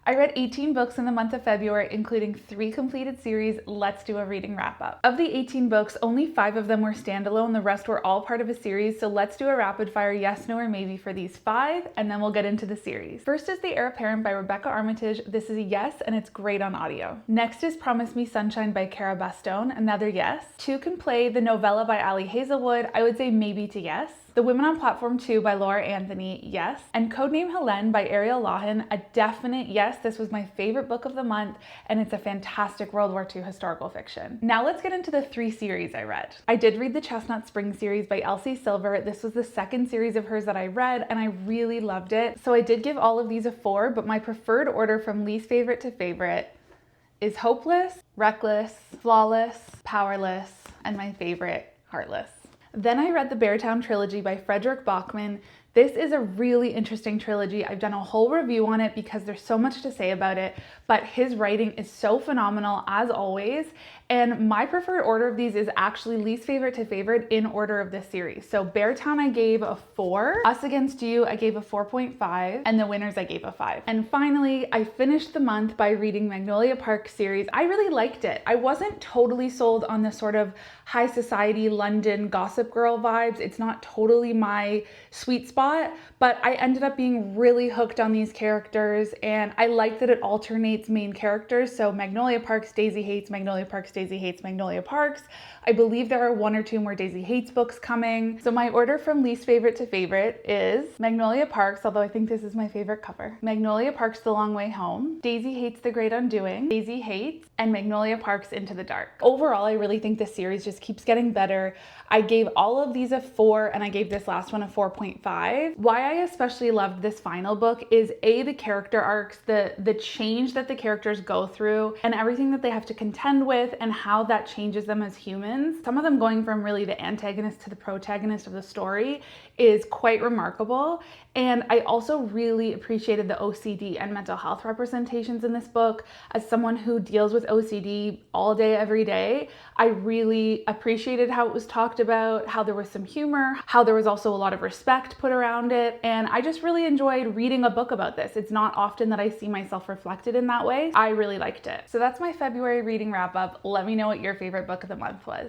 I read 18 books in the month of February, including 3 completed series. Let's do a reading wrap up. Of the 18 books, only 5 of them were standalone. The rest were all part of a series. So let's do a rapid fire yes, no, or maybe for these 5, and then we'll get into the series. First is The Heir Apparent by Rebecca Armitage. This is a yes, and it's great on audio. Next is Promise Me Sunshine by Cara Bastone. Another yes. 2 Can Play, the novella by Ali Hazelwood. I would say maybe to yes. The Women on Platform 2 by Laura Anthony, yes. And Codename Helene by Ariel Lawhon, a definite yes. This was my favorite book of the month, and it's a fantastic World War II historical fiction. Now let's get into the 3 series I read. I did read the Chestnut Spring series by Elsie Silver. This was the 2nd series of hers that I read, and I really loved it. So I did give all of these a 4, but my preferred order from least favorite to favorite is Hopeless, Reckless, Flawless, Powerless, and my favorite, Heartless. Then I read the Beartown Trilogy by Frederick Bachman. This is a really interesting trilogy. I've done a whole review on it because there's so much to say about it, but his writing is so phenomenal as always. And my preferred order of these is actually least favorite to favorite in order of this series. So Beartown I gave a 4, Us Against You I gave a 4.5, and The Winners I gave a 5. And finally, I finished the month by reading Magnolia Park series. I really liked it. I wasn't totally sold on the sort of high society London Gossip Girl vibes. It's not totally my sweet spot, but I ended up being really hooked on these characters, and I like that it alternates main characters. So Magnolia Parks, Daisy hates, Magnolia Parks, Daisy hates Magnolia Parks. I believe there are 1 or 2 more Daisy hates books coming. So my order from least favorite to favorite is Magnolia Parks, although I think this is my favorite cover, Magnolia Parks The Long Way Home, Daisy Hates The Great Undoing, Daisy Hates, and Magnolia Parks Into the Dark. Overall, I really think this series just keeps getting better. I gave all of these a 4, and I gave this last one a 4.5. Why I especially loved this final book is the character arcs, the change that the characters go through, and everything that they have to contend with, and how that changes them as humans. Some of them going from really the antagonist to the protagonist of the story is quite remarkable. And I also really appreciated the OCD and mental health representations in this book. As someone who deals with OCD all day, every day, I really appreciated how it was talked about, how there was some humor, how there was also a lot of respect put around it. And I just really enjoyed reading a book about this. It's not often that I see myself reflected in that way. I really liked it. So that's my February reading wrap up. Let me know what your favorite book of the month was.